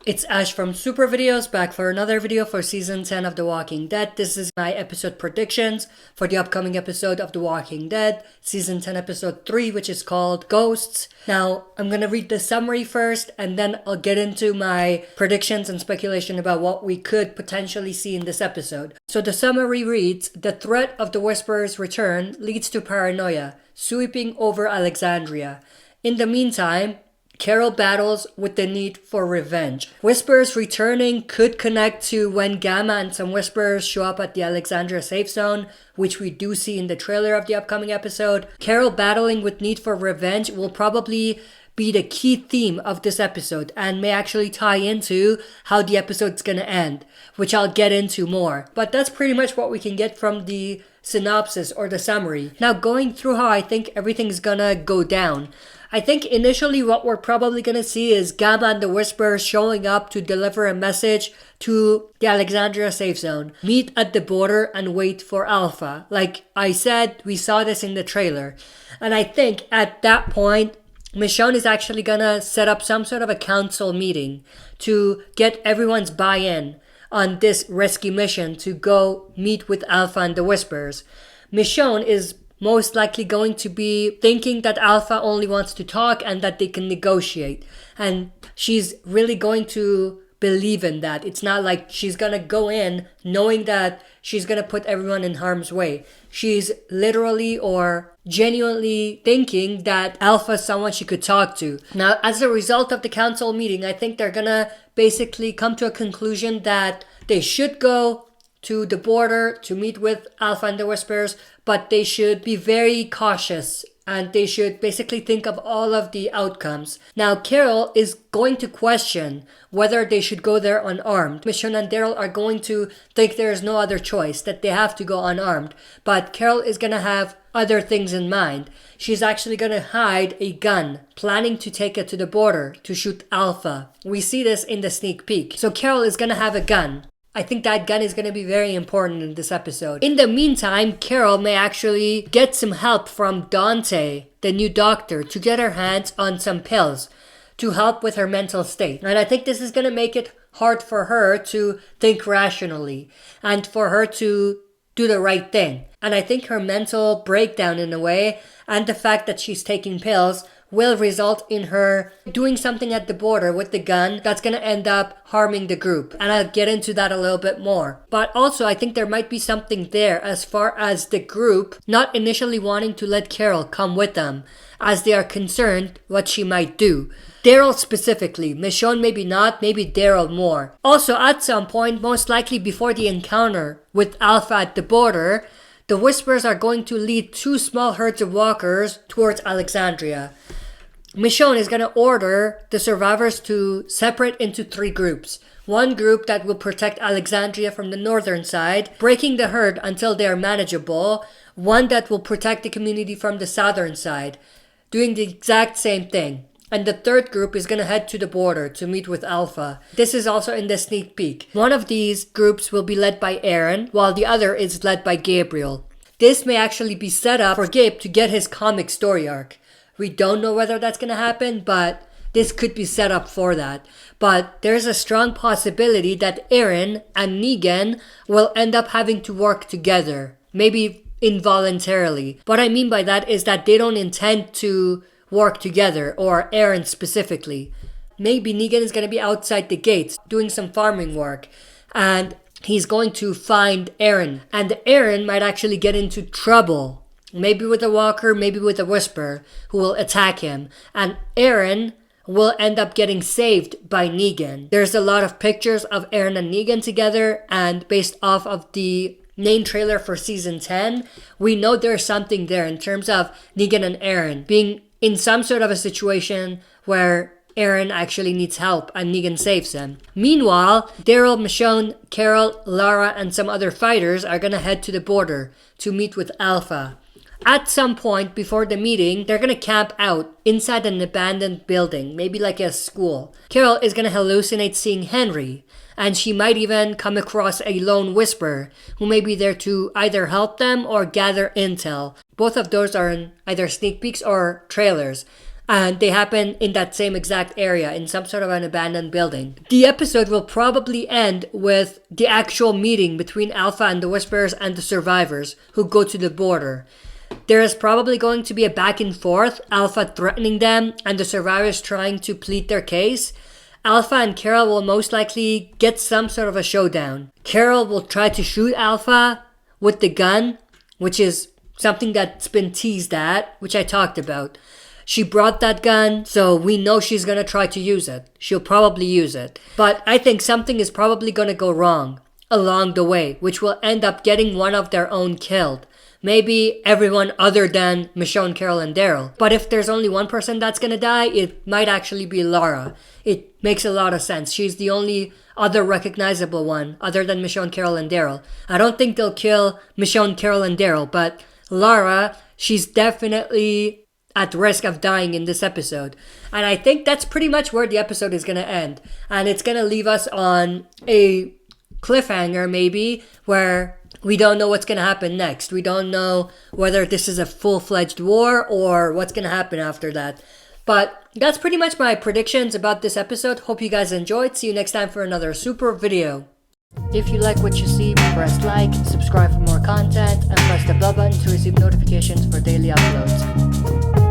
It's Ash from Super Videos, back for another video for Season 10 of The Walking Dead. This is my episode predictions for the upcoming episode of The Walking Dead, Season 10 Episode 3, which is called Ghosts. Now, I'm gonna read the summary first, and then I'll get into my predictions and speculation about what we could potentially see in this episode. So the summary reads, the threat of the Whisperer's return leads to paranoia, sweeping over Alexandria. In the meantime, Carol battles with the need for revenge. Whisperers returning could connect to when Gamma and some Whisperers show up at the Alexandria safe zone, which we do see in the trailer of the upcoming episode. Carol battling with need for revenge will probably be the key theme of this episode and may actually tie into how the episode's gonna end, which I'll get into more. But that's pretty much what we can get from the synopsis or the summary. Now, going through how I think everything's gonna go down. I think initially what we're probably going to see is Gamma and the Whisperer showing up to deliver a message to the Alexandria safe zone. Meet at the border and wait for Alpha. Like I said, we saw this in the trailer. And I think at that point, Michonne is actually going to set up some sort of a council meeting to get everyone's buy-in on this rescue mission to go meet with Alpha and the Whisperers. Michonne is most likely going to be thinking that Alpha only wants to talk and that they can negotiate. And she's really going to believe in that. It's not like she's gonna go in knowing that she's gonna put everyone in harm's way. She's literally or genuinely thinking that Alpha is someone she could talk to. Now, as a result of the council meeting, I think they're gonna basically come to a conclusion that they should go to the border to meet with Alpha and the Whisperers, but they should be very cautious and they should basically think of all of the outcomes. Now, Carol is going to question whether they should go there unarmed. Michonne and Daryl are going to think there is no other choice, that they have to go unarmed. But Carol is going to have other things in mind. She's actually going to hide a gun, planning to take it to the border to shoot Alpha. We see this in the sneak peek. So Carol is going to have a gun. I think that gun is going to be very important in this episode. In the meantime, Carol may actually get some help from Dante, the new doctor, to get her hands on some pills to help with her mental state. And I think this is going to make it hard for her to think rationally and for her to do the right thing. And I think her mental breakdown in a way and the fact that she's taking pills will result in her doing something at the border with the gun that's going to end up harming the group. And I'll get into that a little bit more. But also, I think there might be something there as far as the group not initially wanting to let Carol come with them, as they are concerned what she might do. Daryl specifically, Michonne maybe not, maybe Daryl more. Also, at some point, most likely before the encounter with Alpha at the border, the Whisperers are going to lead two small herds of walkers towards Alexandria. Michonne is going to order the survivors to separate into three groups. One group that will protect Alexandria from the northern side, breaking the herd until they are manageable. One that will protect the community from the southern side, doing the exact same thing. And the third group is going to head to the border to meet with Alpha. This is also in the sneak peek. One of these groups will be led by Aaron, while the other is led by Gabriel. This may actually be set up for Gabe to get his comic story arc. We don't know whether that's going to happen, but this could be set up for that. But there's a strong possibility that Aaron and Negan will end up having to work together. Maybe involuntarily. What I mean by that is that they don't intend to work together, or Aaron specifically. Maybe Negan is going to be outside the gates doing some farming work, and he's going to find Aaron. And Aaron might actually get into trouble. Maybe with a walker, maybe with a Whisperer who will attack him. And Aaron will end up getting saved by Negan. There's a lot of pictures of Aaron and Negan together, and based off of the main trailer for Season 10, we know there's something there in terms of Negan and Aaron being in some sort of a situation where Aaron actually needs help and Negan saves him. Meanwhile, Daryl, Michonne, Carol, Lara, and some other fighters are gonna head to the border to meet with Alpha. At some point before the meeting, they're gonna camp out inside an abandoned building, maybe like a school. Carol is gonna hallucinate seeing Henry, and she might even come across a lone Whisperer who may be there to either help them or gather intel. Both of those are in either sneak peeks or trailers. and they happen in that same exact area in some sort of an abandoned building. The episode will probably end with the actual meeting between Alpha and the Whisperers and the survivors who go to the border. There is probably going to be a back and forth, Alpha threatening them and the survivors trying to plead their case. Alpha and Carol will most likely get some sort of a showdown. Carol will try to shoot Alpha with the gun, which is something that's been teased at, which I talked about. She brought that gun, so we know she's gonna try to use it. She'll probably use it. But I think something is probably gonna go wrong along the way, which will end up getting one of their own killed. Maybe everyone other than Michonne, Carol, and Daryl. But if there's only one person that's gonna die, it might actually be Lara. It makes a lot of sense. She's the only other recognizable one other than Michonne, Carol, and Daryl. I don't think they'll kill Michonne, Carol, and Daryl, but Lara, she's definitely at risk of dying in this episode. And I think that's pretty much where the episode is gonna end. And it's gonna leave us on a cliffhanger, maybe, where we don't know what's going to happen next. We don't know whether this is a full-fledged war or what's going to happen after that. But that's pretty much my predictions about this episode. Hope you guys enjoyed. See you next time for another super video. If you like what you see, press like, subscribe for more content, and press the bell button to receive notifications for daily uploads.